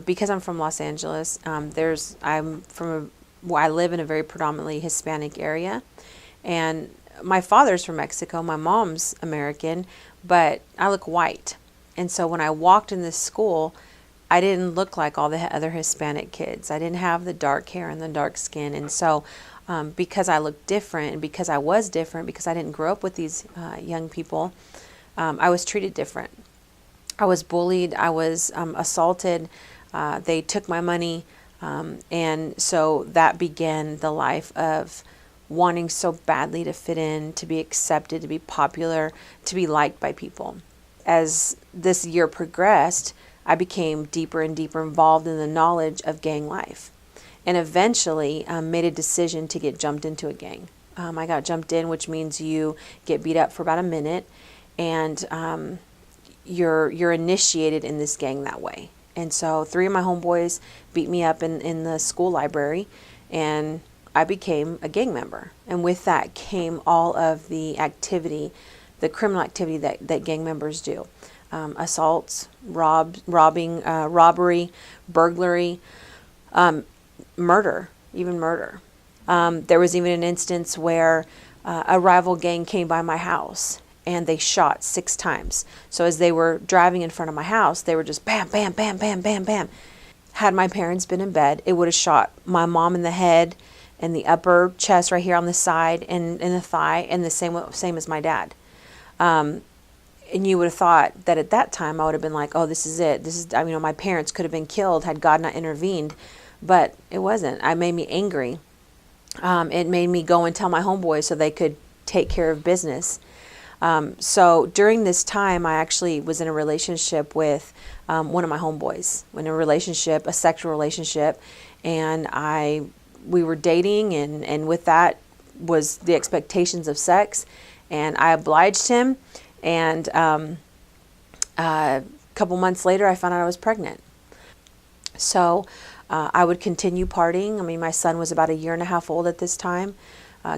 Because I'm from Los Angeles, I live in a very predominantly Hispanic area, and my father's from Mexico, my mom's American, but I look white. And so when I walked in this school, I didn't look like all the other Hispanic kids. I didn't have the dark hair and the dark skin. And so because I looked different and because I was different, because I didn't grow up with these young people, I was treated different. I was bullied. I was assaulted. They took my money. And so that began the life of wanting so badly to fit in, to be accepted, to be popular, to be liked by people. As this year progressed, I became deeper and deeper involved in the knowledge of gang life, and eventually made a decision to get jumped into a gang. I got jumped in, which means you get beat up for about a minute, and you're initiated in this gang that way. And so 3 of my homeboys beat me up in the school library, and I became a gang member. And with that came all of the activity, the criminal activity that gang members do. Assaults, robbery, burglary, murder, even murder. There was even an instance where a rival gang came by my house and they shot 6 times. So as they were driving in front of my house, they were just bam, bam, bam, bam, bam, bam. Had my parents been in bed, it would have shot my mom in the head and the upper chest right here on the side and in the thigh, and the same as my dad. And you would have thought that at that time I would have been like, oh, this is it. My parents could have been killed had God not intervened, but it wasn't. It made me angry. It made me go and tell my homeboys so they could take care of business. So during this time, I actually was in a relationship with one of my homeboys, a sexual relationship, and we were dating, and with that was the expectations of sex, and I obliged him, and a couple months later, I found out I was pregnant. So I would continue partying. I mean, my son was about 1.5 years old at this time.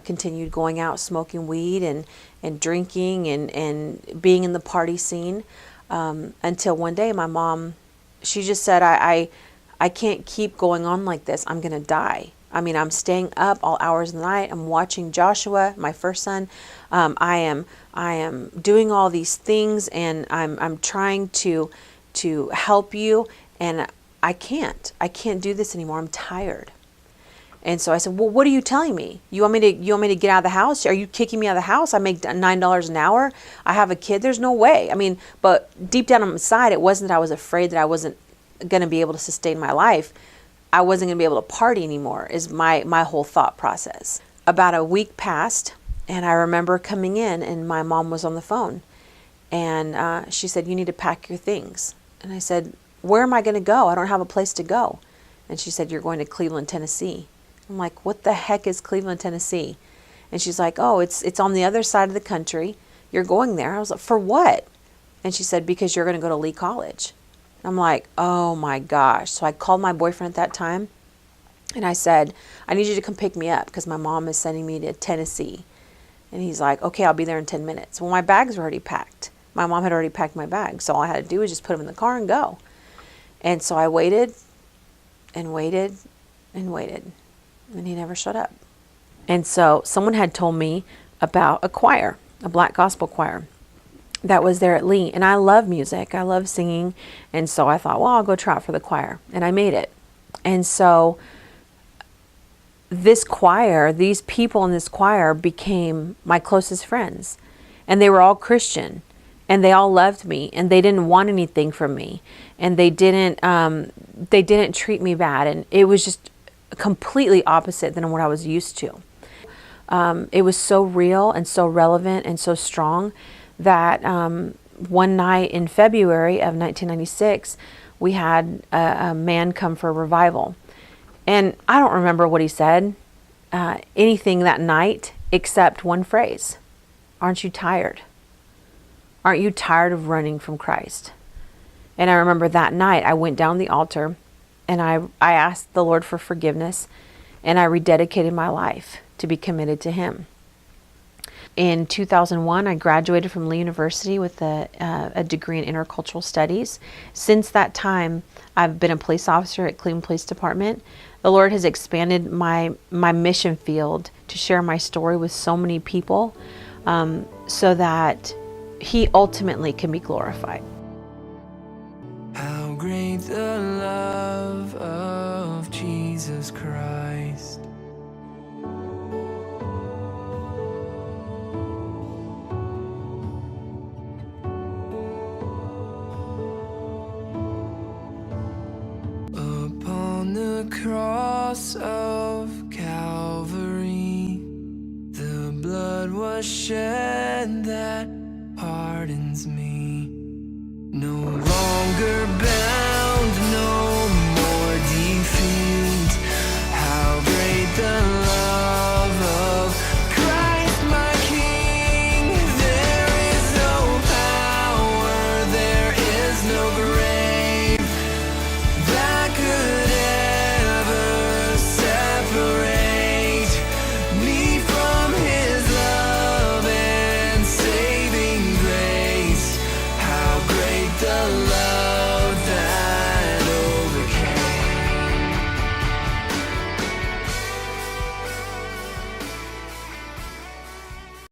Continued going out, smoking weed and drinking and being in the party scene, until one day my mom, she just said, I can't keep going on like this. I'm going to die. I mean, I'm staying up all hours of the night. I'm watching Joshua, my first son. I am doing all these things, and I'm trying to help you, and I can't do this anymore. I'm tired. And so I said, well, what are you telling me? You want me to get out of the house? Are you kicking me out of the house? I make $9 an hour. I have a kid. There's no way. I mean, but deep down inside, it wasn't that I was afraid that I wasn't going to be able to sustain my life. I wasn't going to be able to party anymore is my whole thought process. About a week passed, and I remember coming in, and my mom was on the phone. And she said, you need to pack your things. And I said, where am I going to go? I don't have a place to go. And she said, you're going to Cleveland, Tennessee. I'm like, what the heck is Cleveland, Tennessee? And she's like, oh, it's on the other side of the country. You're going there. I was like, for what? And she said, because you're going to go to Lee College. I'm like, oh my gosh. So I called my boyfriend at that time, and I said, I need you to come pick me up because my mom is sending me to Tennessee. And he's like, okay, I'll be there in 10 minutes. Well, my bags were already packed. My mom had already packed my bags. So all I had to do was just put them in the car and go. And so I waited and waited and waited. And he never showed up. And so someone had told me about a choir, a black gospel choir that was there at Lee. And I love music. I love singing. And so I thought, well, I'll go try out for the choir. And I made it. And so this choir, these people in this choir became my closest friends. And they were all Christian. And they all loved me. And they didn't want anything from me. And they didn't treat me bad. And it was just completely opposite than what I was used to. It was so real and so relevant and so strong that one night in February of 1996, we had a man come for a revival. And I don't remember what he said, anything that night except one phrase. Aren't you tired? Aren't you tired of running from Christ? And I remember that night I went down the altar and I asked the Lord for forgiveness, and I rededicated my life to be committed to Him. In 2001, I graduated from Lee University with a degree in intercultural studies. Since that time, I've been a police officer at Cleveland Police Department. The Lord has expanded my mission field to share my story with so many people, so that He ultimately can be glorified. How great the love of Jesus Christ. Upon the cross of Calvary, the blood was shed that pardons me. No longer bound